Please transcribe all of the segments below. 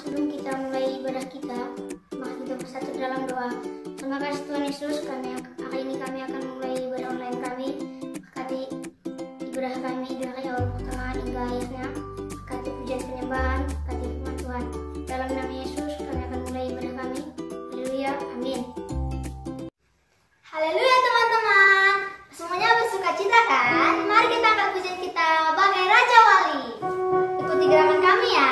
sebelum kita mulai ibadah kita, mari kita bersatu dalam doa. Terima kasih Tuhan Yesus, hari ini kami akan mulai ibadah online kami. Berkati ibadah kami dari awal pertengahan hingga akhirnya. Berkati pujian penyembahan, berkati firman Tuhan. Dalam nama Yesus kami akan mulai ibadah kami. Haleluya, amin. Haleluya teman-teman, semuanya bersuka cita kan? Mari kita angkat pujian kita bagai Raja Wali. Ikuti gerakan kami ya.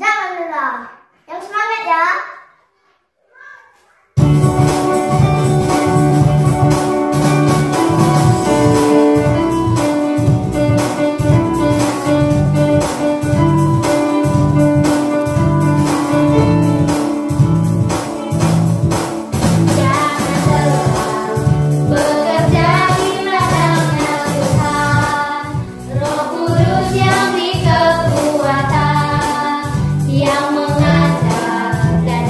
Jangan lelah. Yang semangat ya. Yang mengajar dan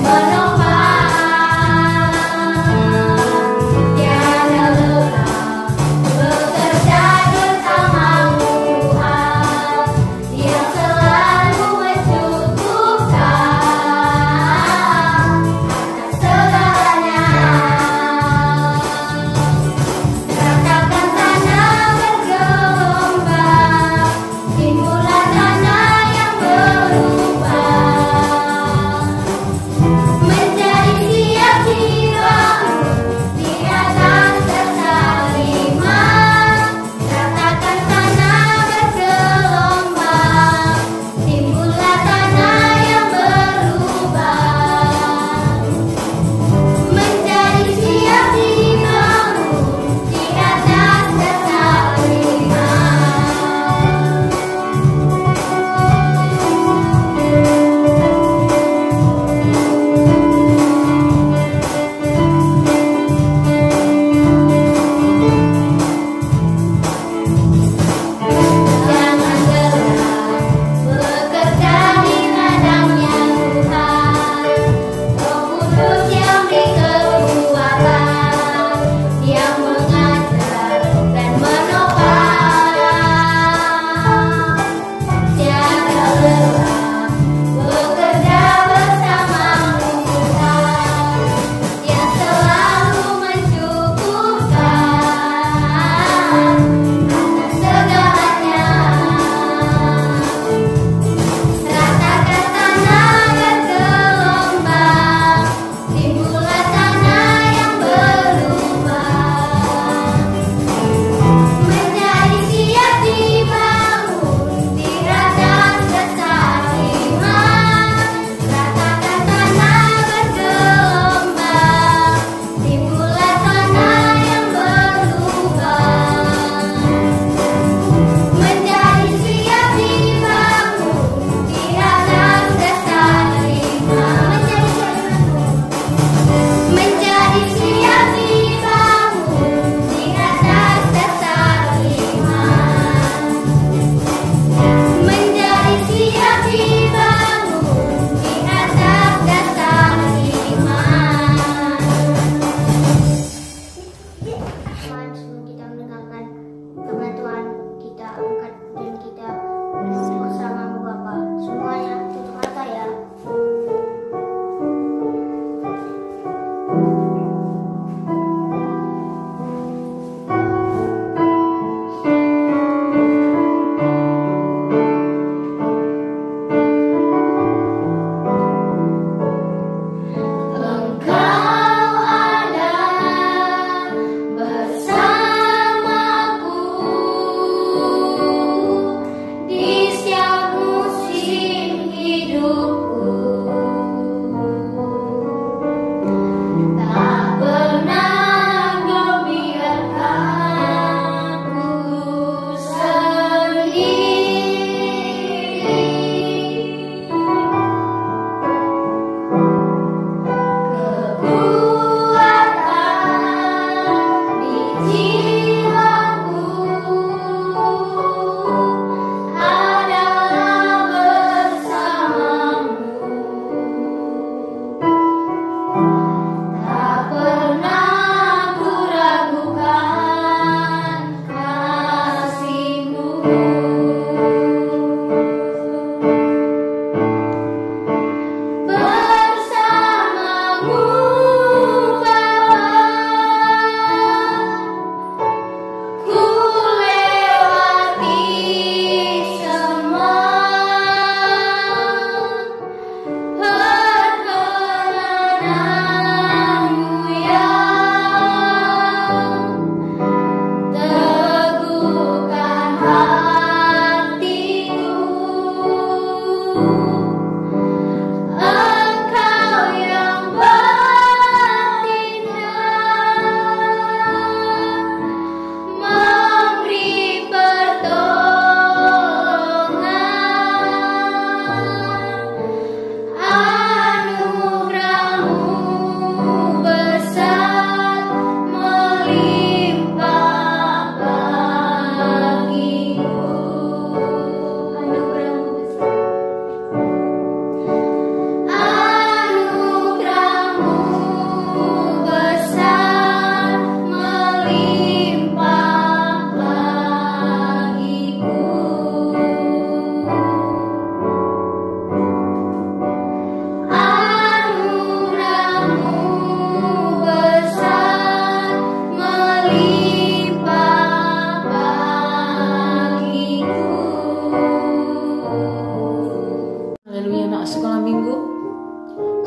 sekolah minggu,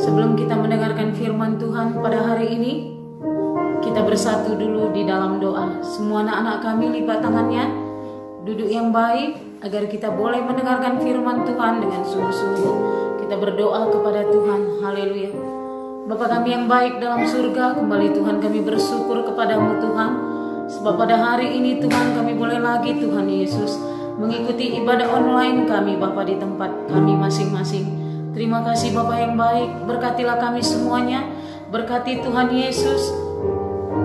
sebelum kita mendengarkan firman Tuhan pada hari ini, kita bersatu dulu di dalam doa. Semua anak-anak kami lipat tangannya, duduk yang baik agar kita boleh mendengarkan firman Tuhan dengan sungguh-sungguh. Kita berdoa kepada Tuhan. Haleluya. Bapa kami yang baik dalam surga, kembali Tuhan kami bersyukur kepadamu Tuhan. Sebab pada hari ini Tuhan kami boleh lagi Tuhan Yesus mengikuti ibadah online kami Bapa di tempat kami masing-masing. Terima kasih Bapa yang baik, berkatilah kami semuanya. Berkati Tuhan Yesus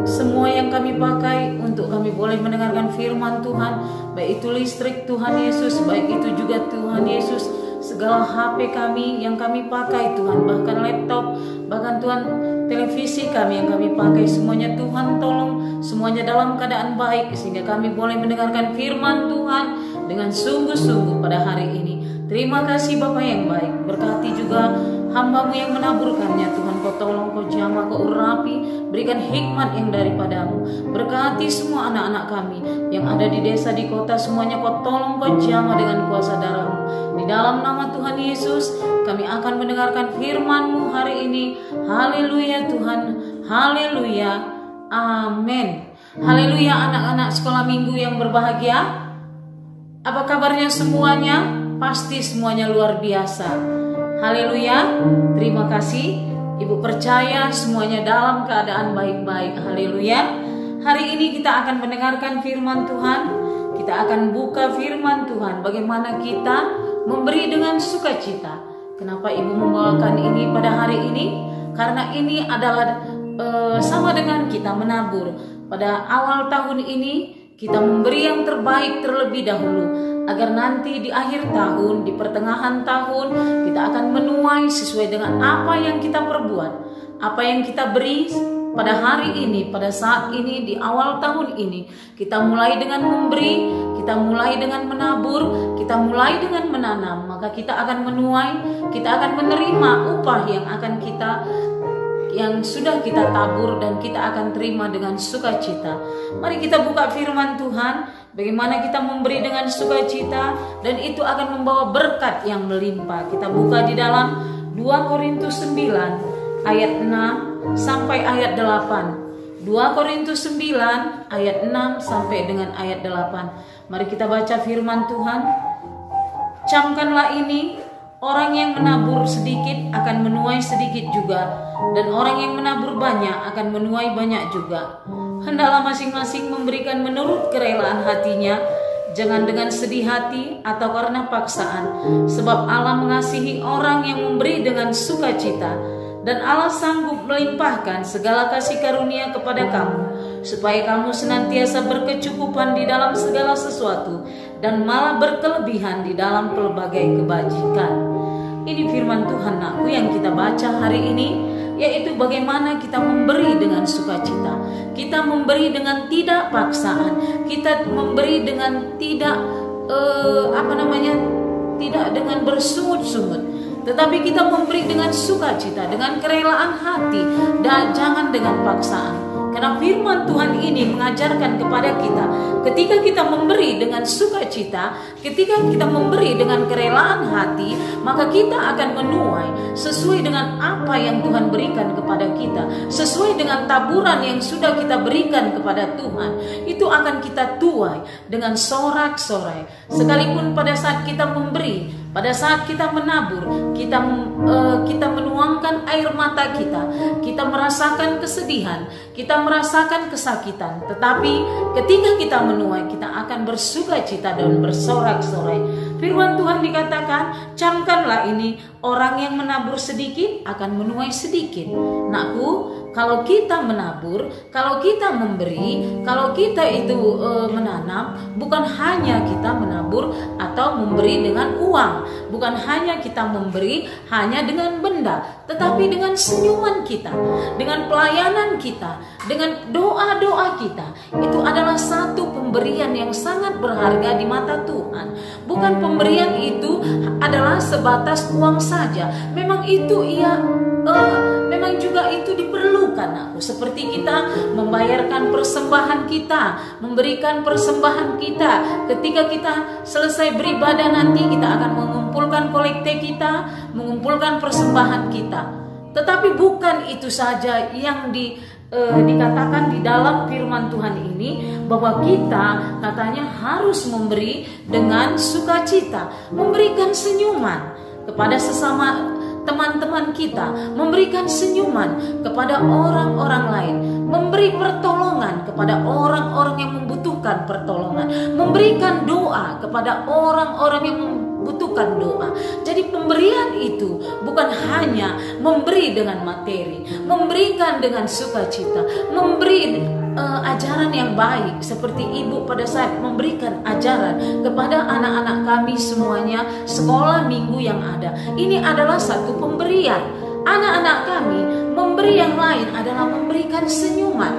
semua yang kami pakai untuk kami boleh mendengarkan firman Tuhan. Baik itu listrik Tuhan Yesus, baik itu juga Tuhan Yesus segala HP kami yang kami pakai Tuhan, bahkan laptop, bahkan Tuhan televisi kami yang kami pakai, semuanya Tuhan tolong semuanya dalam keadaan baik sehingga kami boleh mendengarkan firman Tuhan dengan sungguh-sungguh pada hari ini. Terima kasih Bapa yang baik, berkati juga hamba-Mu yang menaburkannya Tuhan. Kau tolong, Kau jamah, Kau urapi, berikan hikmat yang daripadamu. Berkati semua anak-anak kami yang ada di desa, di kota, semuanya Kau tolong, Kau jamah dengan kuasa darah-Mu. Di dalam nama Tuhan Yesus kami akan mendengarkan firman-Mu hari ini. Haleluya Tuhan, haleluya, amin. Haleluya anak-anak sekolah minggu yang berbahagia. Apa kabarnya semuanya? Pasti semuanya luar biasa. Haleluya. Terima kasih. Ibu percaya semuanya dalam keadaan baik-baik. Haleluya. Hari ini kita akan mendengarkan firman Tuhan. Kita akan buka firman Tuhan. Bagaimana kita memberi dengan sukacita. Kenapa ibu membawakan ini pada hari ini? Karena ini adalah sama dengan kita menabur. Pada awal tahun ini kita memberi yang terbaik terlebih dahulu, agar nanti di akhir tahun, di pertengahan tahun, kita akan menuai sesuai dengan apa yang kita perbuat, apa yang kita beri pada hari ini, pada saat ini, di awal tahun ini. Kita mulai dengan memberi, kita mulai dengan menabur, kita mulai dengan menanam, maka kita akan menuai, kita akan menerima upah yang sudah kita tabur dan kita akan terima dengan sukacita. Mari kita buka firman Tuhan, bagaimana kita memberi dengan sukacita dan itu akan membawa berkat yang melimpah. Kita buka di dalam 2 Korintus 9 ayat 6 sampai ayat 8. 2 Korintus 9 ayat 6 sampai dengan ayat 8. Mari kita baca firman Tuhan. Camkanlah ini, orang yang menabur sedikit akan menuai sedikit juga, dan orang yang menabur banyak akan menuai banyak juga. Hendaklah masing-masing memberikan menurut kerelaan hatinya, jangan dengan sedih hati atau karena paksaan, sebab Allah mengasihi orang yang memberi dengan sukacita. Dan Allah sanggup melimpahkan segala kasih karunia kepada kamu, supaya kamu senantiasa berkecukupan di dalam segala sesuatu, dan malah berkelebihan di dalam pelbagai kebajikan. Ini firman Tuhan nakku yang kita baca hari ini, yaitu bagaimana kita memberi dengan sukacita. Kita memberi dengan tidak paksaan. Kita memberi dengan tidak tidak dengan bersungut-sungut. Tetapi kita memberi dengan sukacita, dengan kerelaan hati, dan jangan dengan paksaan. Karena firman Tuhan ini mengajarkan kepada kita, ketika kita memberi dengan sukacita, ketika kita memberi dengan kerelaan hati, maka kita akan menuai sesuai dengan apa yang Tuhan berikan kepada kita, sesuai dengan taburan yang sudah kita berikan kepada Tuhan. Itu akan kita tuai dengan sorak-sorai. Sekalipun pada saat kita memberi, pada saat kita menabur, kita menuangkan air mata kita merasakan kesedihan, kita merasakan kesakitan. Tetapi ketika kita menuai, kita akan bersukacita dan bersorak-sorai. Firman Tuhan dikatakan, camkanlah ini, orang yang menabur sedikit akan menuai sedikit. Nakku, kalau kita menabur, kalau kita memberi, kalau kita itu menanam, bukan hanya kita menabur atau memberi dengan uang, bukan hanya kita memberi hanya dengan benda, tetapi dengan senyuman kita, dengan pelayanan kita, dengan doa-doa kita. Itu adalah satu pemberian yang sangat berharga di mata Tuhan. Bukan pemberian itu adalah sebatas uang saja. Memang itu ia memang juga itu diperlukan, aku. Seperti kita membayarkan persembahan kita, memberikan persembahan kita. Ketika kita selesai beribadah nanti, kita akan mengumpulkan kolekte kita, mengumpulkan persembahan kita. Tetapi bukan itu saja yang dikatakan di dalam firman Tuhan ini, bahwa kita katanya harus memberi dengan sukacita, memberikan senyuman kepada sesama teman-teman kita, memberikan senyuman kepada orang-orang lain, memberi pertolongan kepada orang-orang yang membutuhkan pertolongan, memberikan doa kepada orang-orang yang membutuhkan doa. Jadi pemberian itu bukan hanya memberi dengan materi, memberikan dengan sukacita, memberi ajaran yang baik, seperti ibu pada saat memberikan ajaran kepada anak-anak kami semuanya sekolah minggu yang ada. Ini adalah satu pemberian. Anak-anak kami memberi yang lain adalah memberikan senyuman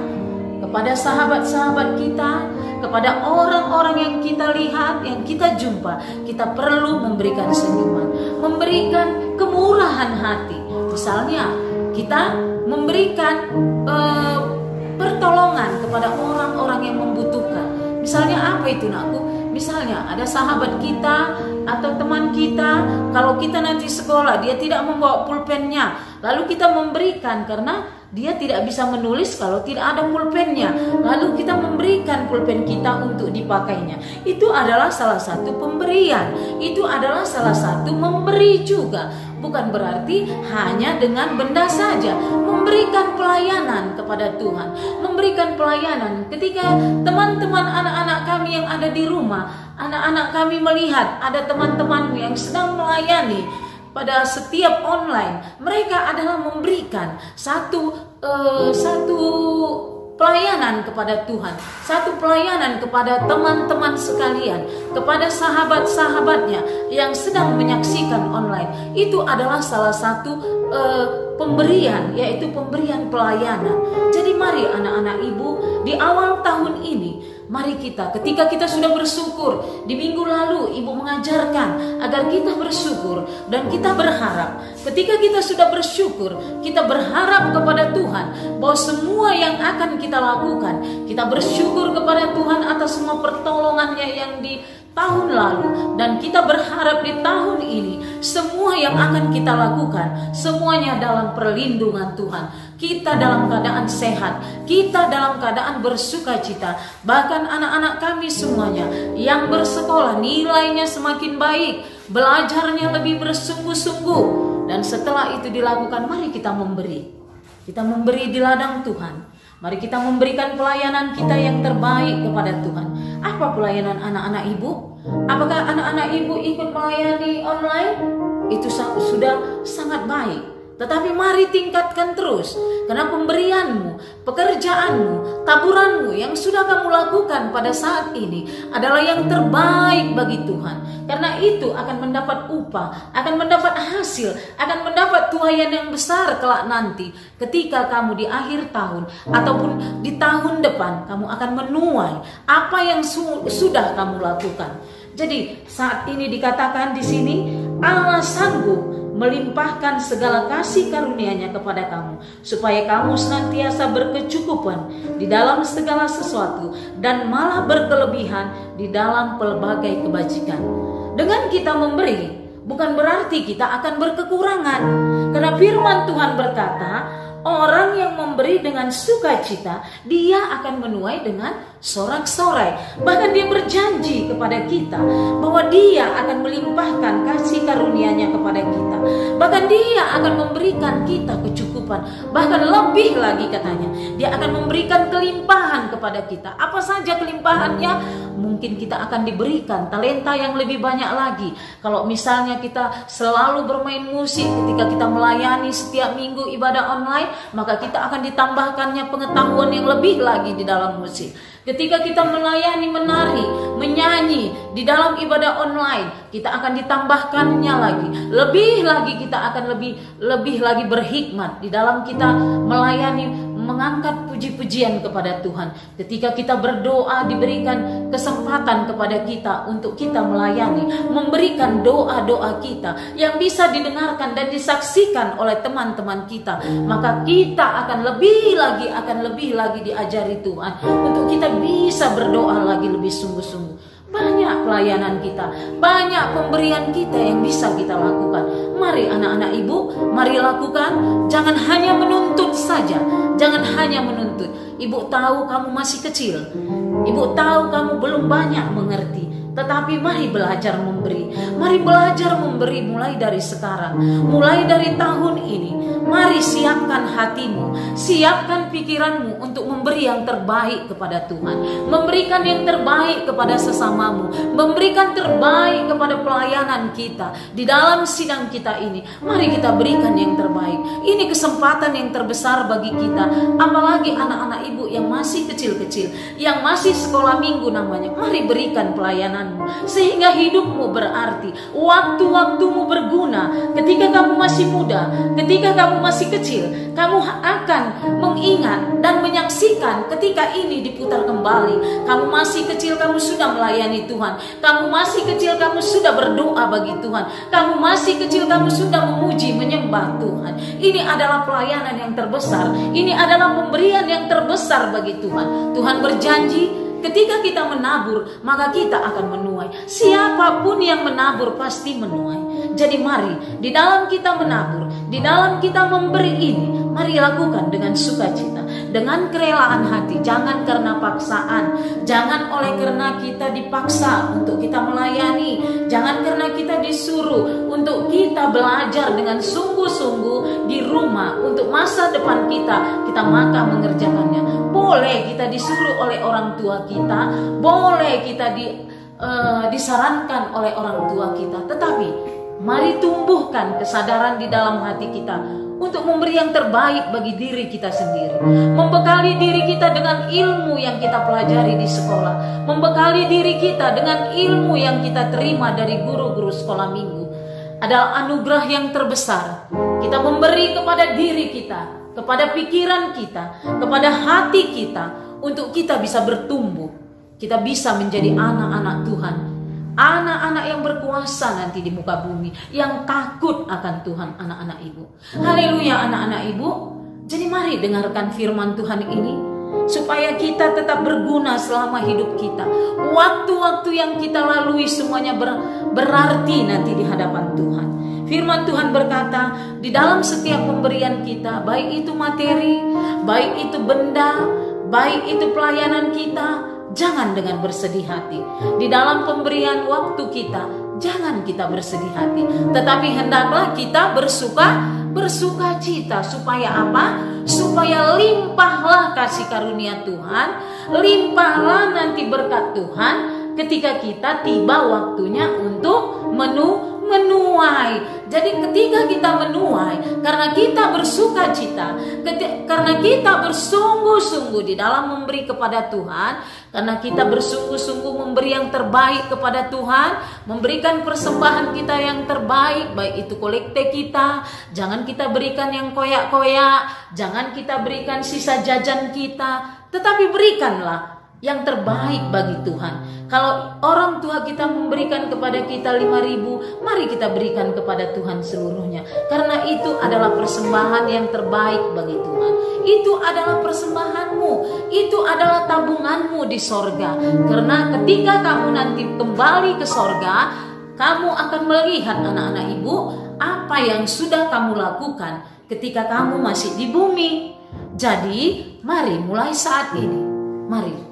kepada sahabat-sahabat kita, kepada orang-orang yang kita lihat, yang kita jumpa. Kita perlu memberikan senyuman, memberikan kemurahan hati. Misalnya kita memberikan pertolongan kepada orang-orang yang membutuhkan. Misalnya apa itu, nakku? Misalnya ada sahabat kita atau teman kita, kalau kita nanti sekolah dia tidak membawa pulpennya, lalu kita memberikan karena dia tidak bisa menulis kalau tidak ada pulpennya, lalu kita memberikan pulpen kita untuk dipakainya. Itu adalah salah satu pemberian. Itu adalah salah satu memberi juga. Bukan berarti hanya dengan benda saja. Memberikan pelayanan kepada Tuhan, memberikan pelayanan ketika teman-teman anak-anak kami yang ada di rumah, anak-anak kami melihat ada teman-teman yang sedang melayani pada setiap online, mereka adalah memberikan satu pelayanan kepada Tuhan, satu pelayanan kepada teman-teman sekalian, kepada sahabat-sahabatnya yang sedang menyaksikan online. Itu adalah salah satu pemberian, yaitu pemberian pelayanan. Jadi mari anak-anak ibu, di awal tahun ini, mari kita, ketika kita sudah bersyukur, di minggu lalu ibu mengajarkan agar kita bersyukur dan kita berharap. Ketika kita sudah bersyukur, kita berharap kepada Tuhan bahwa semua yang akan kita lakukan, kita bersyukur kepada Tuhan atas semua pertolongannya yang di tahun lalu, dan kita berharap di tahun ini semua yang akan kita lakukan semuanya dalam perlindungan Tuhan. Kita dalam keadaan sehat, kita dalam keadaan bersukacita. Bahkan anak-anak kami semuanya yang bersekolah nilainya semakin baik, belajarnya lebih bersungguh-sungguh. Dan setelah itu dilakukan, mari kita memberi. Kita memberi di ladang Tuhan. Mari kita memberikan pelayanan kita yang terbaik kepada Tuhan. Apa pelayanan anak-anak ibu? Apakah anak-anak ibu ikut melayani online? Itu sudah sangat baik. Tetapi mari tingkatkan terus. Karena pemberianmu, pekerjaanmu, taburanmu yang sudah kamu lakukan pada saat ini adalah yang terbaik bagi Tuhan. Karena itu akan mendapat upah, akan mendapat hasil, akan mendapat tuaian yang besar kelak nanti. Ketika kamu di akhir tahun ataupun di tahun depan, kamu akan menuai apa yang sudah kamu lakukan. Jadi saat ini dikatakan di sini, Allah sanggup melimpahkan segala kasih karunia-Nya kepada kamu, supaya kamu senantiasa berkecukupan di dalam segala sesuatu dan malah berkelebihan di dalam pelbagai kebajikan. Dengan kita memberi, bukan berarti kita akan berkekurangan. Karena firman Tuhan berkata, orang yang memberi dengan sukacita, dia akan menuai dengan sorak-sorai. Bahkan dia berjanji kepada kita bahwa dia akan melimpahkan kasih karunia-Nya kepada kita. Bahkan dia akan memberikan kita kecukupan. Bahkan lebih lagi katanya, dia akan memberikan kelimpahan kepada kita. Apa saja kelimpahannya? Mungkin kita akan diberikan talenta yang lebih banyak lagi. Kalau misalnya kita selalu bermain musik ketika kita melayani setiap minggu ibadah online, maka kita akan ditambahkannya pengetahuan yang lebih lagi di dalam musik. Ketika kita melayani, menari, menyanyi di dalam ibadah online, kita akan ditambahkannya lagi. Lebih lagi kita akan lebih lagi berhikmat di dalam kita melayani mengangkat puji-pujian kepada Tuhan. Ketika kita berdoa, diberikan kesempatan kepada kita untuk kita melayani, memberikan doa-doa kita yang bisa didengarkan dan disaksikan oleh teman-teman kita, maka kita akan lebih lagi diajari Tuhan untuk kita bisa berdoa lagi lebih sungguh-sungguh. Banyak pelayanan kita, banyak pemberian kita yang bisa kita lakukan. Mari anak-anak ibu, mari lakukan. Jangan hanya menuntut saja, jangan hanya menuntut. Ibu tahu kamu masih kecil, ibu tahu kamu belum banyak mengerti, tetapi mari belajar memberi. Mari belajar memberi mulai dari sekarang, mulai dari tahun ini. Mari siapkan hatimu, siapkan pikiranmu untuk memberi yang terbaik kepada Tuhan, memberikan yang terbaik kepada sesamamu, memberikan terbaik kepada pelayanan kita di dalam sidang kita ini. Mari kita berikan yang terbaik. Ini kesempatan yang terbesar bagi kita, apalagi anak-anak ibu yang masih kecil-kecil, yang masih sekolah minggu namanya. Mari berikan pelayananmu sehingga hidupmu berarti, waktu-waktumu berguna. Ketika kamu masih muda, ketika kamu masih kecil, kamu akan mengingat dan menyaksikan ketika ini diputar kembali. Kamu masih kecil, kamu sudah melayani Tuhan. Kamu masih kecil, kamu sudah berdoa bagi Tuhan. Kamu masih kecil, kamu sudah memuji, menyembah Tuhan. Ini adalah pelayanan yang terbesar. Ini adalah pemberian yang terbesar bagi Tuhan. Tuhan berjanji, ketika kita menabur, maka kita akan menuai. Siapapun yang menabur pasti menuai. Jadi mari, di dalam kita menabur, di dalam kita memberi ini, mari lakukan dengan sukacita, dengan kerelaan hati. Jangan karena paksaan, jangan oleh karena kita dipaksa untuk kita melayani, jangan karena kita disuruh untuk kita belajar dengan sungguh-sungguh di rumah untuk masa depan kita maka mengerjakannya. Boleh kita disuruh oleh orang tua kita, boleh kita disarankan oleh orang tua kita, tetapi mari tumbuhkan kesadaran di dalam hati kita untuk memberi yang terbaik bagi diri kita sendiri. Membekali diri kita dengan ilmu yang kita pelajari di sekolah. Membekali diri kita dengan ilmu yang kita terima dari guru-guru sekolah minggu. Adalah anugerah yang terbesar. Kita memberi kepada diri kita, kepada pikiran kita, kepada hati kita, untuk kita bisa bertumbuh. Kita bisa menjadi anak-anak Tuhan. Anak-anak yang berkuasa nanti di muka bumi, yang takut akan Tuhan, anak-anak ibu. Haleluya anak-anak ibu. Jadi mari dengarkan firman Tuhan ini, supaya kita tetap berguna selama hidup kita. Waktu-waktu yang kita lalui semuanya berarti nanti di hadapan Tuhan. Firman Tuhan berkata, di dalam setiap pemberian kita, baik itu materi, baik itu benda, baik itu pelayanan kita, jangan dengan bersedih hati. Di dalam pemberian waktu kita, jangan kita bersedih hati, tetapi hendaklah kita bersuka cita. Supaya apa? Supaya limpahlah kasih karunia Tuhan, limpahlah nanti berkat Tuhan ketika kita tiba waktunya untuk menuai. Jadi ketika kita menuai, karena kita bersuka cita, karena kita bersungguh-sungguh di dalam memberi kepada Tuhan, karena kita bersungguh-sungguh memberi yang terbaik kepada Tuhan, memberikan persembahan kita yang terbaik, baik itu kolekte kita, jangan kita berikan yang koyak-koyak, jangan kita berikan sisa jajan kita, tetapi berikanlah yang terbaik bagi Tuhan. Kalau orang tua kita memberikan kepada kita 5.000, mari kita berikan kepada Tuhan seluruhnya. Karena itu adalah persembahan yang terbaik bagi Tuhan. Itu adalah persembahanmu, itu adalah tabunganmu di sorga. Karena ketika kamu nanti kembali ke sorga, kamu akan melihat anak-anak ibu apa yang sudah kamu lakukan ketika kamu masih di bumi. Jadi mari mulai saat ini, mari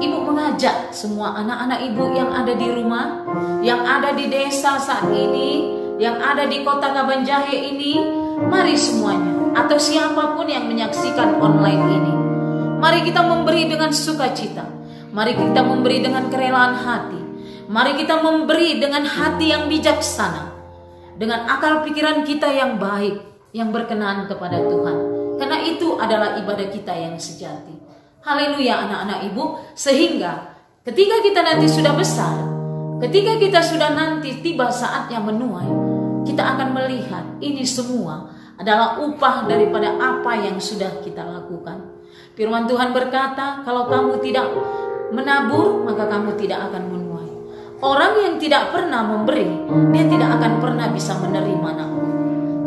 ibu mengajak semua anak-anak ibu yang ada di rumah, yang ada di desa saat ini, yang ada di kota Kabanjahe ini, mari semuanya, atau siapapun yang menyaksikan online ini, mari kita memberi dengan sukacita, mari kita memberi dengan kerelaan hati, mari kita memberi dengan hati yang bijaksana, dengan akal pikiran kita yang baik, yang berkenan kepada Tuhan, karena itu adalah ibadah kita yang sejati. Haleluya anak-anak ibu. Sehingga ketika kita nanti sudah besar, ketika kita sudah nanti tiba saatnya menuai, kita akan melihat ini semua adalah upah daripada apa yang sudah kita lakukan. Firman Tuhan berkata, kalau kamu tidak menabur, maka kamu tidak akan menuai. Orang yang tidak pernah memberi, dia tidak akan pernah bisa menerima nabur.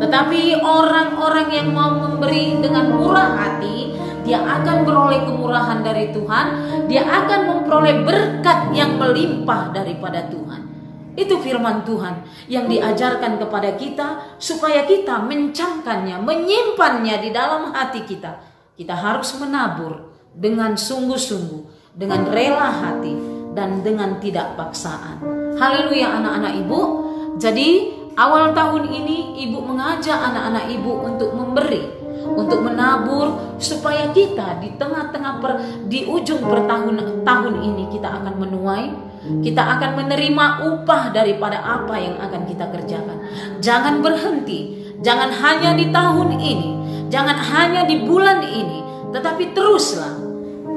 Tetapi orang-orang yang mau memberi dengan murah hati, dia akan beroleh kemurahan dari Tuhan, dia akan memperoleh berkat yang melimpah daripada Tuhan. Itu firman Tuhan yang diajarkan kepada kita supaya kita mencamkannya, menyimpannya di dalam hati kita. Kita harus menabur dengan sungguh-sungguh, dengan rela hati, dan dengan tidak paksaan. Haleluya anak-anak ibu. Jadi awal tahun ini ibu mengajak anak-anak ibu untuk memberi, untuk menabur, supaya kita di tengah-tengah di ujung tahun ini kita akan menuai, kita akan menerima upah daripada apa yang akan kita kerjakan. Jangan berhenti, jangan hanya di tahun ini, jangan hanya di bulan ini, tetapi teruslah.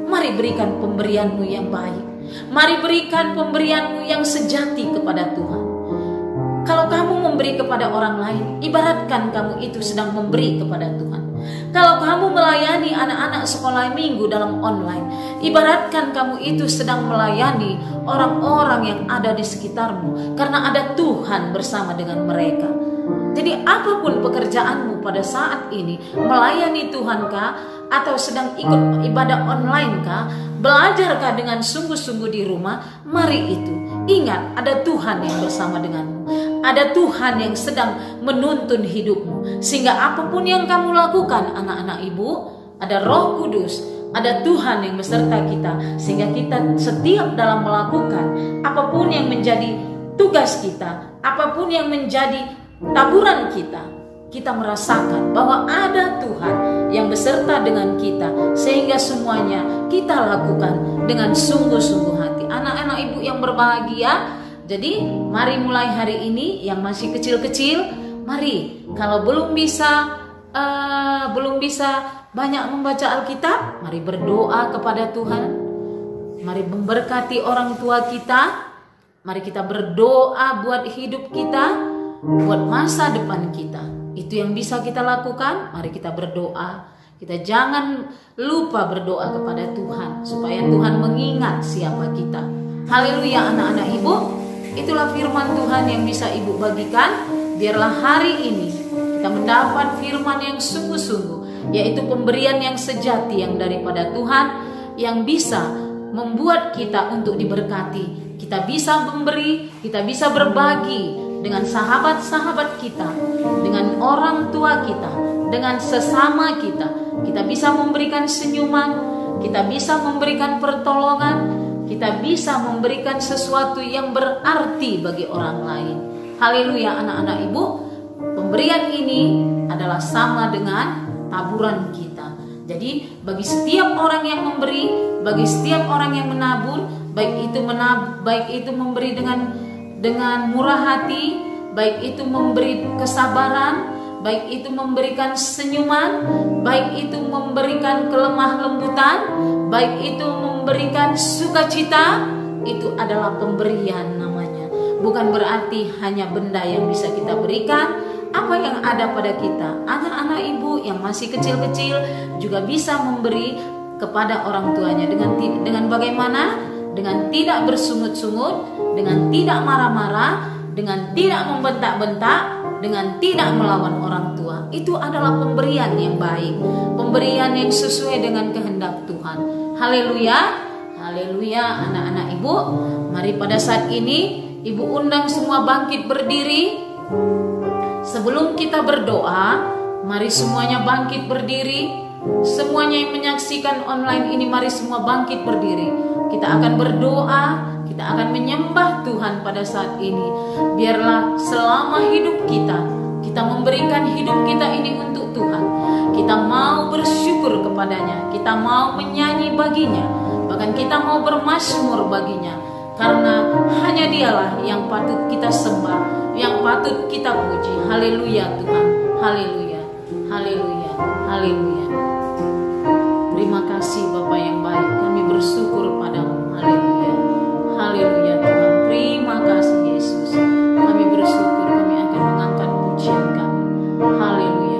Mari berikan pemberianmu yang baik, mari berikan pemberianmu yang sejati kepada Tuhan. Kalau kamu memberi kepada orang lain, ibaratkan kamu itu sedang memberi kepada Tuhan. Kalau kamu melayani anak-anak sekolah minggu dalam online, ibaratkan kamu itu sedang melayani orang-orang yang ada di sekitarmu, karena ada Tuhan bersama dengan mereka. Jadi apapun pekerjaanmu pada saat ini, melayani Tuhan kah, atau sedang ikut ibadah online kah, belajarkah dengan sungguh-sungguh di rumah, mari itu ingat ada Tuhan yang bersama denganmu. Ada Tuhan yang sedang menuntun hidupmu, sehingga apapun yang kamu lakukan anak-anak ibu, ada Roh Kudus, ada Tuhan yang beserta kita, sehingga kita setiap dalam melakukan apapun yang menjadi tugas kita, apapun yang menjadi taburan kita, kita merasakan bahwa ada Tuhan yang beserta dengan kita, sehingga semuanya kita lakukan dengan sungguh-sungguh hati. Anak-anak ibu yang berbahagia, jadi mari mulai hari ini yang masih kecil-kecil, mari kalau belum bisa banyak membaca Alkitab, mari berdoa kepada Tuhan. Mari memberkati orang tua kita. Mari kita berdoa buat hidup kita, buat masa depan kita. Itu yang bisa kita lakukan. Mari kita berdoa. Kita jangan lupa berdoa kepada Tuhan supaya Tuhan mengingat siapa kita. Haleluya anak-anak ibu. Itulah firman Tuhan yang bisa ibu bagikan. Biarlah hari ini kita mendapat firman yang sungguh-sungguh, yaitu pemberian yang sejati yang daripada Tuhan, yang bisa membuat kita untuk diberkati. Kita bisa memberi, kita bisa berbagi dengan sahabat-sahabat kita, dengan orang tua kita, dengan sesama kita. Kita bisa memberikan senyuman, kita bisa memberikan pertolongan, kita bisa memberikan sesuatu yang berarti bagi orang lain. Haleluya anak-anak ibu. Pemberian ini adalah sama dengan taburan kita. Jadi bagi setiap orang yang memberi, bagi setiap orang yang menabur, baik itu memberi dengan murah hati, baik itu memberi kesabaran, baik itu memberikan senyuman, baik itu memberikan kelemah lembutan, baik itu memberikan sukacita, itu adalah pemberian namanya. Bukan berarti hanya benda yang bisa kita berikan, apa yang ada pada kita. Anak-anak ibu yang masih kecil-kecil juga bisa memberi kepada orang tuanya dengan bagaimana? Dengan tidak bersungut-sungut, dengan tidak marah-marah, dengan tidak membentak-bentak, dengan tidak melawan orang tua. Itu adalah pemberian yang baik, pemberian yang sesuai dengan kehendak Tuhan. Haleluya, haleluya anak-anak ibu. Mari pada saat ini ibu undang semua bangkit berdiri. Sebelum kita berdoa, mari semuanya bangkit berdiri. Semuanya yang menyaksikan online ini, mari semua bangkit berdiri. Kita akan berdoa, kita akan menyembah Tuhan pada saat ini. Biarlah selama hidup kita memberikan hidup kita ini untuk Tuhan. Kita mau bersyukur kepadanya, kita mau menyanyi baginya, bahkan kita mau bermazmur baginya. Karena hanya dialah yang patut kita sembah, yang patut kita puji. Haleluya Tuhan, haleluya, haleluya, haleluya. Terima kasih Bapa yang baik, kami bersyukur padamu. Haleluya, haleluya Tuhan. Terima kasih Yesus. Kami bersyukur, kami akan mengangkat pujian kami. Haleluya,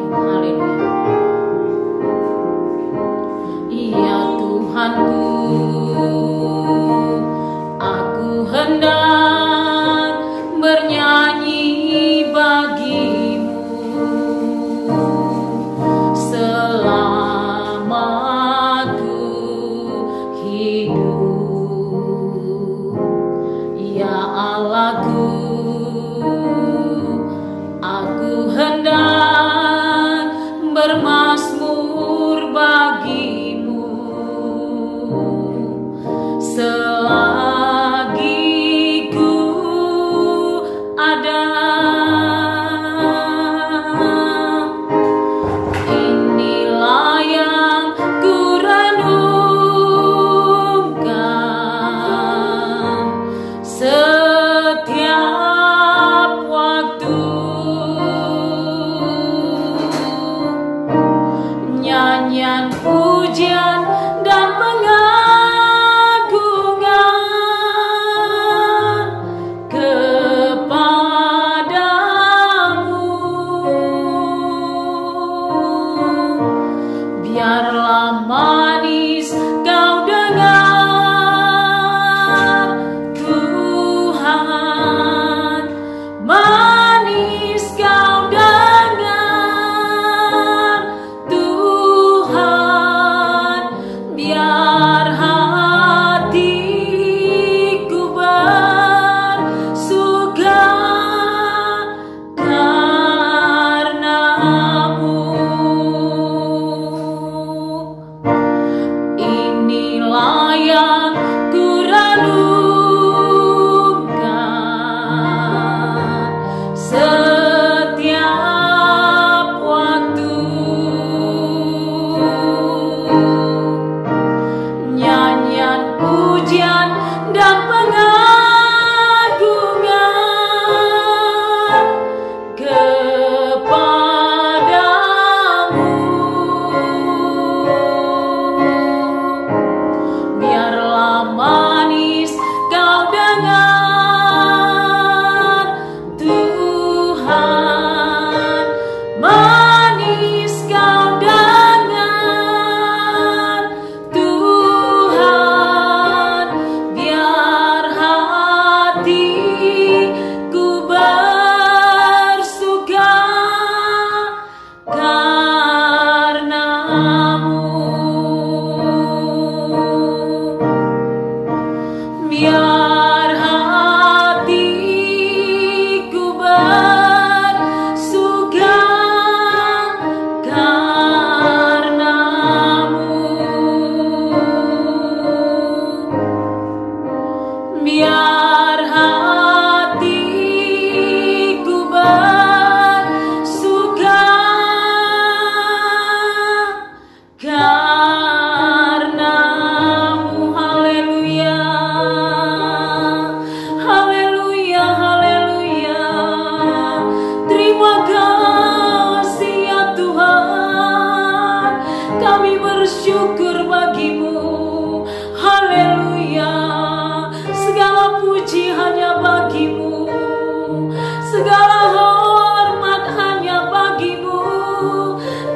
segala hormat hanya bagimu,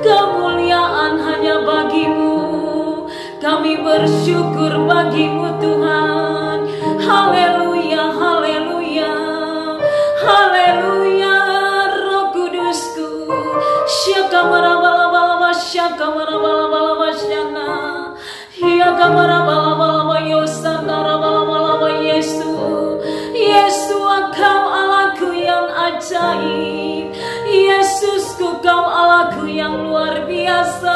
kemuliaan hanya bagimu. Kami bersyukur bagimu Tuhan. Haleluya, haleluya, haleluya. Roh Kudusku, Syakamarabalabalaba, Syakamarabalabalaba, Syana, Hiakamarabalabalaba, Yosandarabalabalaba. Yesus, Yesus, Kau Allahku yang ajaib. Yesusku, Kau Allahku yang luar biasa.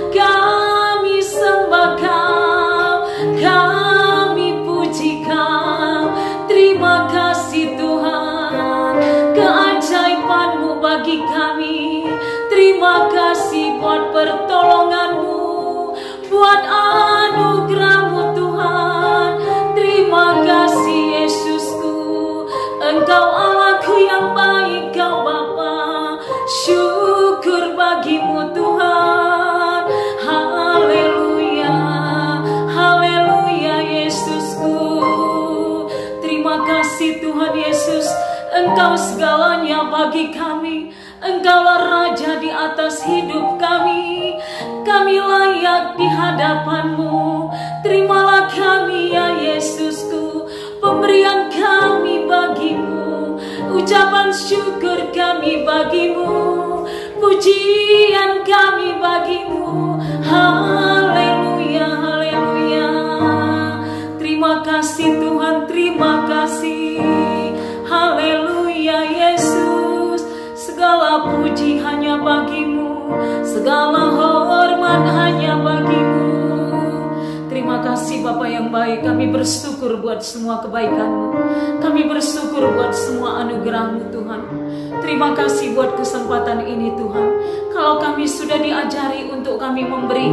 Kami sembah Kau, kami puji Kau. Terima kasih Tuhan, keajaiban-Mu bagi kami. Terima kasih buat pertolongan-Mu, buat anugerah-Mu Tuhan. Terima kasih Yesusku, Engkau Allahku yang baik, Kau Bapa. Syukur bagimu Tuhan. Haleluya, haleluya Yesusku. Terima kasih Tuhan Yesus, Engkau segalanya bagi kami. Engkaulah Raja di atas hidup kami. Kami layak di hadapan-Mu. Terimalah kami ya Yesusku, pemberian kami bagimu, ucapan syukur kami bagimu, pujian kami bagimu. Haleluya, haleluya. Terima kasih Tuhan, terima kasih. Haleluya Yesus, segala puji hanya bagimu, segala hormat hanya bagimu. Terima kasih Bapa yang baik, kami bersyukur buat semua kebaikan-Mu. Kami bersyukur buat semua anugerah-Mu Tuhan. Terima kasih buat kesempatan ini Tuhan. Kalau kami sudah diajari untuk kami memberi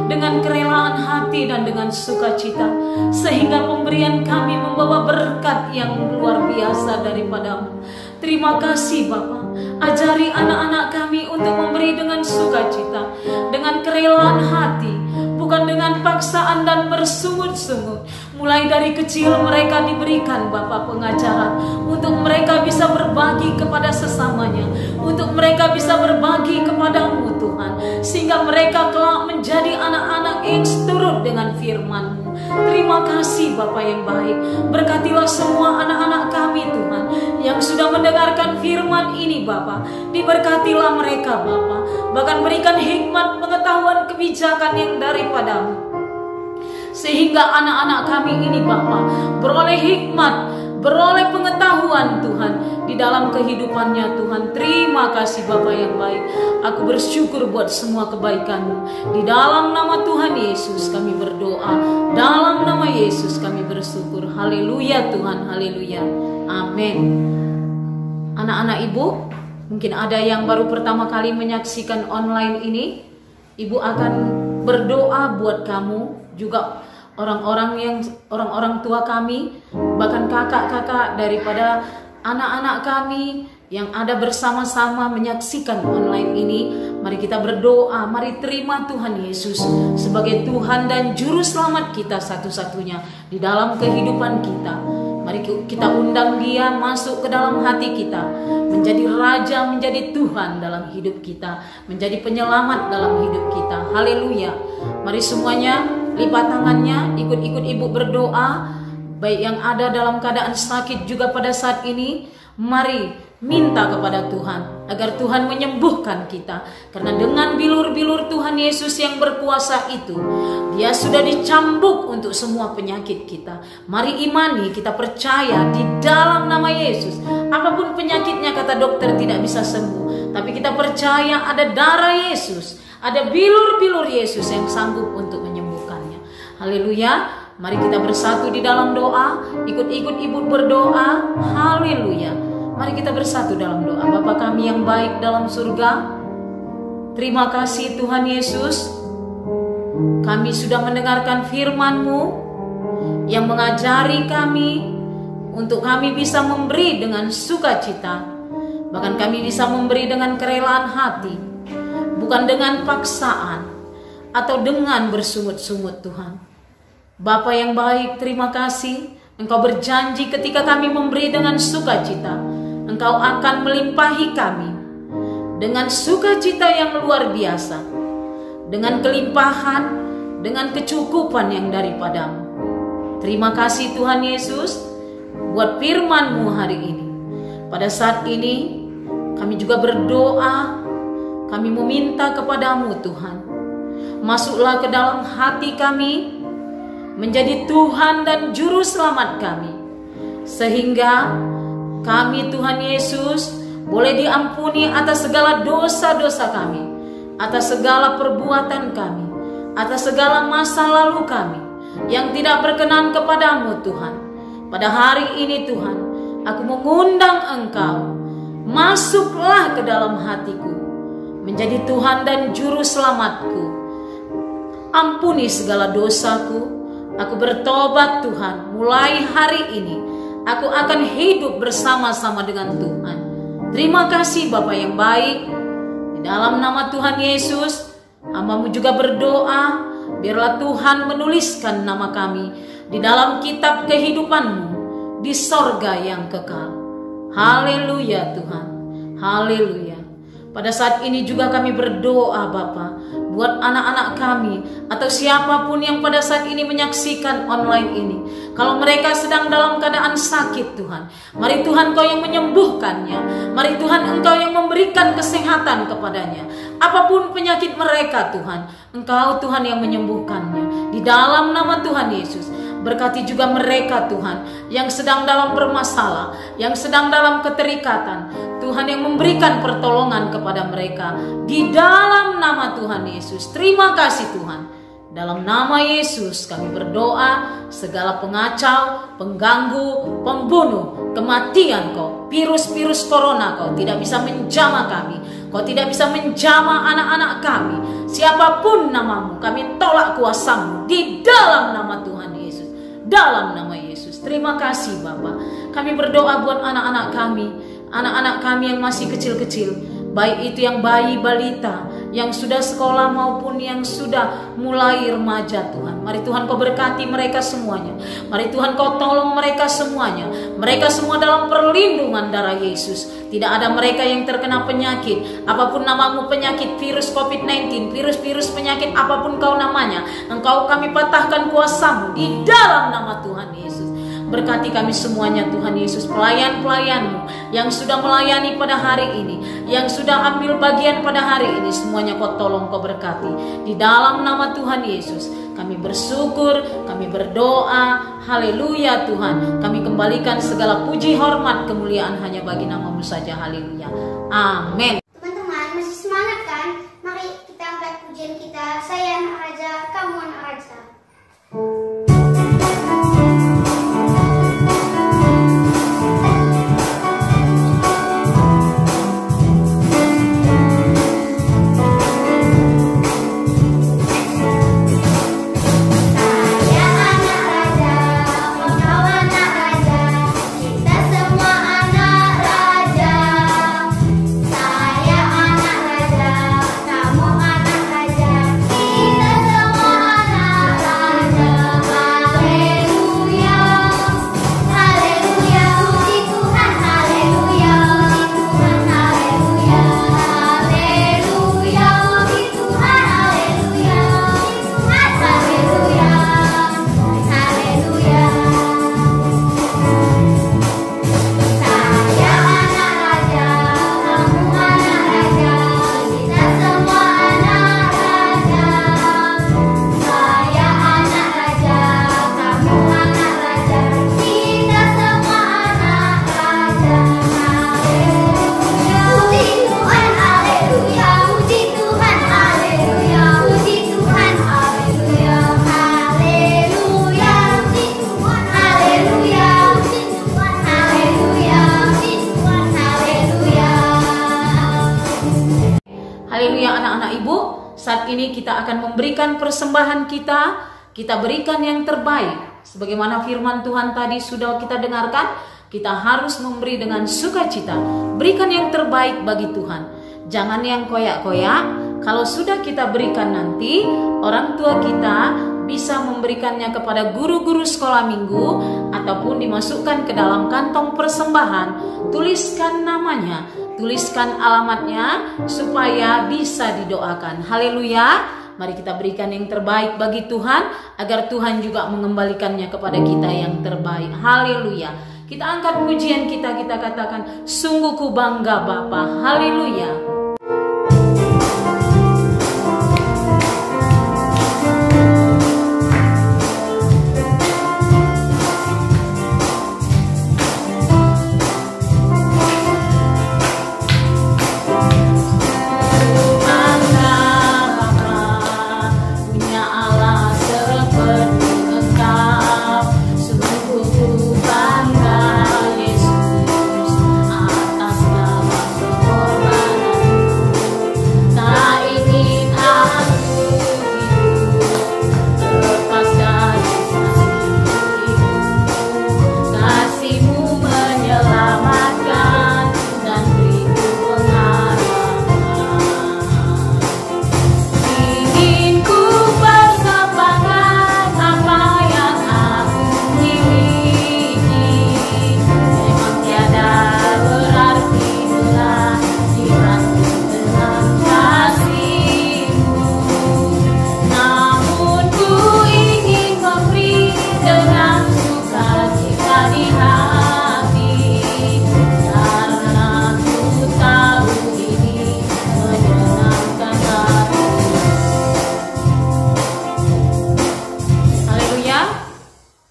dengan kerelaan hati dan dengan sukacita, sehingga pemberian kami membawa berkat yang luar biasa daripada-Mu. Terima kasih Bapa. Ajari anak-anak kami untuk memberi dengan sukacita, dengan kerelaan hati, bukan dengan paksaan dan bersungut-sungut. Mulai dari kecil mereka diberikan Bapa pengajaran untuk mereka bisa berbagi kepada sesamanya, untuk mereka bisa berbagi kepada-Mu Tuhan, sehingga mereka kelak menjadi anak-anak yang seturut dengan firman-Mu. Terima kasih Bapa yang baik. Berkatilah semua anak-anak kami Tuhan yang sudah mendengarkan firman ini Bapa. Diberkatilah mereka Bapa, bahkan berikan hikmat, pengetahuan, kebijakan yang daripada-Mu, sehingga anak-anak kami ini Bapa beroleh hikmat, beroleh pengetahuan Tuhan di dalam kehidupannya Tuhan. Terima kasih Bapa yang baik. Aku bersyukur buat semua kebaikan-Mu. Di dalam nama Tuhan Yesus kami berdoa. Dalam nama Yesus kami bersyukur. Haleluya Tuhan, haleluya. Amin. Anak-anak Ibu, mungkin ada yang baru pertama kali menyaksikan online ini. Ibu akan berdoa buat kamu, juga orang-orang tua kami, bahkan kakak-kakak daripada anak-anak kami yang ada bersama-sama menyaksikan online ini. Mari kita berdoa, mari terima Tuhan Yesus sebagai Tuhan dan Juru Selamat kita satu-satunya di dalam kehidupan kita. Mari kita undang Dia masuk ke dalam hati kita, menjadi Raja, menjadi Tuhan dalam hidup kita, menjadi penyelamat dalam hidup kita. Haleluya. Mari semuanya lipat tangannya, ikut-ikut Ibu berdoa. Baik yang ada dalam keadaan sakit juga pada saat ini, mari minta kepada Tuhan agar Tuhan menyembuhkan kita. Karena dengan bilur-bilur Tuhan Yesus yang berkuasa itu, Dia sudah dicambuk untuk semua penyakit kita. Mari imani, kita percaya di dalam nama Yesus. Apapun penyakitnya kata dokter tidak bisa sembuh, tapi kita percaya ada darah Yesus, ada bilur-bilur Yesus yang sanggup untuk menyembuhkannya. Haleluya. Mari kita bersatu di dalam doa. Ikut-ikut Ibu berdoa. Haleluya. Mari kita bersatu dalam doa. Bapa kami yang baik dalam surga, terima kasih Tuhan Yesus. Kami sudah mendengarkan firman-Mu yang mengajari kami untuk kami bisa memberi dengan sukacita. Bahkan kami bisa memberi dengan kerelaan hati, bukan dengan paksaan atau dengan bersungut-sungut Tuhan. Bapa yang baik, terima kasih. Engkau berjanji ketika kami memberi dengan sukacita, Engkau Engkau akan melimpahi kami dengan sukacita yang luar biasa, dengan kelimpahan, dengan kecukupan yang daripadamu. Terima kasih Tuhan Yesus buat firman-Mu hari ini. Pada saat ini kami juga berdoa, kami meminta kepadamu Tuhan, masuklah ke dalam hati kami, menjadi Tuhan dan Juru Selamat kami, sehingga kami Tuhan Yesus boleh diampuni atas segala dosa-dosa kami, atas segala perbuatan kami, atas segala masa lalu kami yang tidak berkenan kepadamu Tuhan. Pada hari ini Tuhan, aku mengundang Engkau, masuklah ke dalam hatiku, menjadi Tuhan dan Juru Selamatku. Ampuni segala dosaku. Aku bertobat Tuhan, mulai hari ini aku akan hidup bersama-sama dengan Tuhan. Terima kasih Bapa yang baik. Di dalam nama Tuhan Yesus, hamba-Mu juga berdoa, biarlah Tuhan menuliskan nama kami di dalam kitab kehidupan-Mu di sorga yang kekal. Haleluya Tuhan, haleluya. Pada saat ini juga kami berdoa Bapa, buat anak-anak kami atau siapapun yang pada saat ini menyaksikan online ini. Kalau mereka sedang dalam keadaan sakit Tuhan, mari Tuhan Engkau yang menyembuhkannya. Mari Tuhan Engkau yang memberikan kesehatan kepadanya. Apapun penyakit mereka Tuhan, Engkau Tuhan yang menyembuhkannya. Di dalam nama Tuhan Yesus, berkati juga mereka Tuhan yang sedang dalam bermasalah, yang sedang dalam keterikatan. Tuhan yang memberikan pertolongan kepada mereka di dalam nama Tuhan Yesus. Terima kasih Tuhan. Dalam nama Yesus kami berdoa, segala pengacau, pengganggu, pembunuh, kematian Kau, virus-virus corona Kau tidak bisa menjamah kami. Kau tidak bisa menjamah anak-anak kami. Siapapun namamu, kami tolak kuasa-Mu di dalam nama Tuhan Yesus. Dalam nama Yesus. Terima kasih Bapa. Kami berdoa buat anak-anak kami, anak-anak kami yang masih kecil-kecil, baik itu yang bayi balita, yang sudah sekolah maupun yang sudah mulai remaja Tuhan. Mari Tuhan Kau berkati mereka semuanya. Mari Tuhan Kau tolong mereka semuanya. Mereka semua dalam perlindungan darah Yesus. Tidak ada mereka yang terkena penyakit, apapun namamu penyakit, virus COVID-19, virus-virus penyakit apapun Kau namanya, Engkau kami patahkan kuasa-Mu di dalam nama Tuhan Yesus. Berkati kami semuanya Tuhan Yesus, pelayan-pelayan-Mu yang sudah melayani pada hari ini, yang sudah ambil bagian pada hari ini, semuanya Kau tolong, Kau berkati. Di dalam nama Tuhan Yesus kami bersyukur, kami berdoa. Haleluya Tuhan. Kami kembalikan segala puji, hormat, kemuliaan hanya bagi nama-Mu saja. Haleluya. Amin. Teman-teman masih semangat kan? Mari kita angkat pujian kita. Saya anak raja, kamu anak raja. Haleluya anak-anak ibu, saat ini kita akan memberikan persembahan kita berikan yang terbaik. Sebagaimana firman Tuhan tadi sudah kita dengarkan, kita harus memberi dengan sukacita. Berikan yang terbaik bagi Tuhan. Jangan yang koyak-koyak. Kalau sudah kita berikan nanti, orang tua kita bisa memberikannya kepada guru-guru sekolah minggu ataupun dimasukkan ke dalam kantong persembahan. Tuliskan namanya, tuliskan alamatnya supaya bisa didoakan. Haleluya. Mari kita berikan yang terbaik bagi Tuhan agar Tuhan juga mengembalikannya kepada kita yang terbaik. Haleluya. Kita angkat pujian kita katakan, sungguh ku bangga Bapa. Haleluya.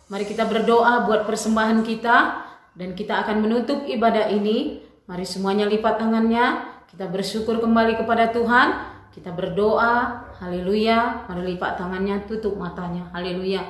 Mari kita berdoa buat persembahan kita dan kita akan menutup ibadah ini. Mari semuanya lipat tangannya. Kita bersyukur kembali kepada Tuhan. Kita berdoa. Haleluya. Mari lipat tangannya, tutup matanya. Haleluya.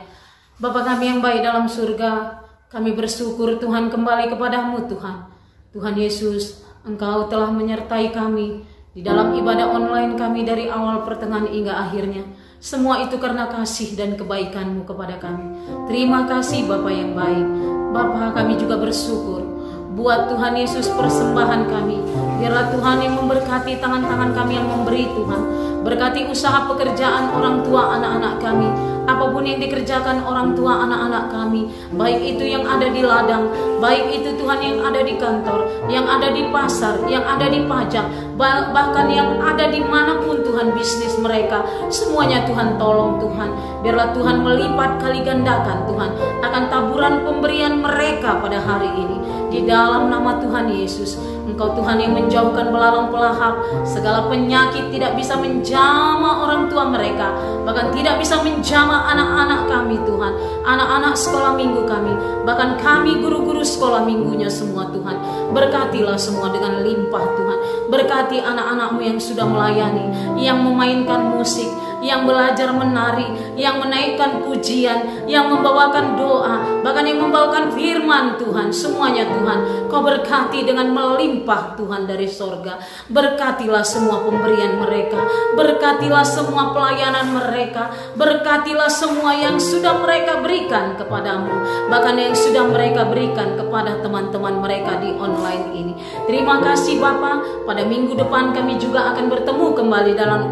Bapa kami yang baik dalam surga, kami bersyukur Tuhan kembali kepadamu Tuhan. Tuhan Yesus, Engkau telah menyertai kami di dalam ibadah online kami dari awal, pertengahan hingga akhirnya. Semua itu karena kasih dan kebaikan-Mu kepada kami. Terima kasih Bapa yang baik. Bapa, kami juga bersyukur buat Tuhan Yesus persembahan kami. Biarlah Tuhan yang memberkati tangan-tangan kami yang memberi Tuhan. Berkati usaha pekerjaan orang tua anak-anak kami. Apapun yang dikerjakan orang tua anak-anak kami, baik itu yang ada di ladang, baik itu Tuhan yang ada di kantor, yang ada di pasar, yang ada di pajak, bahkan yang ada dimanapun Tuhan bisnis mereka, semuanya Tuhan tolong Tuhan. Biarlah Tuhan melipat kali gandakan Tuhan akan taburan pemberian mereka pada hari ini. Di dalam nama Tuhan Yesus, Engkau Tuhan yang menjauhkan belalang pelahap, segala penyakit tidak bisa menjama orang tua mereka, bahkan tidak bisa menjama anak-anak kami Tuhan, anak-anak sekolah minggu kami, bahkan kami guru-guru sekolah minggunya semua Tuhan. Berkatilah semua dengan limpah Tuhan. Berkati anak-anak-Mu yang sudah melayani, yang memainkan musik, yang belajar menari, yang menaikkan pujian, yang membawakan doa, bahkan yang membawakan firman Tuhan. Semuanya Tuhan, Kau berkati dengan melimpah Tuhan dari sorga. Berkatilah semua pemberian mereka, berkatilah semua pelayanan mereka, berkatilah semua yang sudah mereka berikan kepadamu, bahkan yang sudah mereka berikan kepada teman-teman mereka di online ini. Terima kasih Bapa. Pada minggu depan kami juga akan bertemu kembali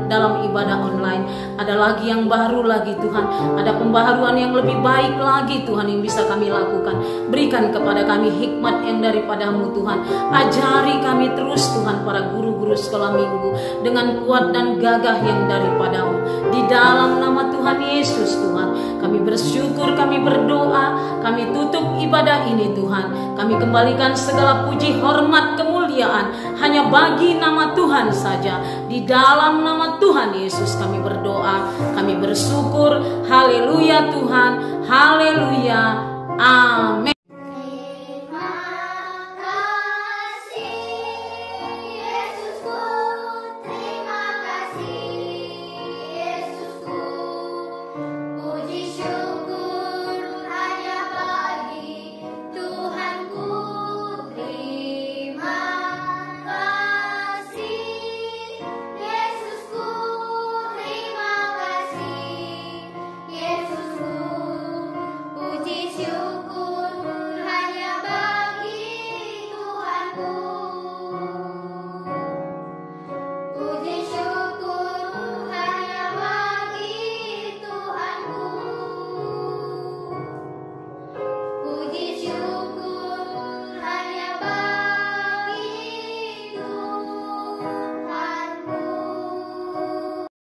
dalam ibadah online. Ada lagi yang baru lagi Tuhan, ada pembaharuan yang lebih baik lagi Tuhan yang bisa kami lakukan. Berikan kepada kami hikmat yang daripada-Mu Tuhan. Ajari kami terus Tuhan, para guru-guru sekolah minggu, dengan kuat dan gagah yang daripada-Mu. Di dalam nama Tuhan Yesus Tuhan, kami bersyukur, kami berdoa, kami tutup ibadah ini Tuhan. Kami kembalikan segala puji, hormat, kemuliaan hanya bagi nama Tuhan saja. Di dalam nama Tuhan Yesus kami berdoa, kami bersyukur. Haleluya Tuhan, haleluya, amin.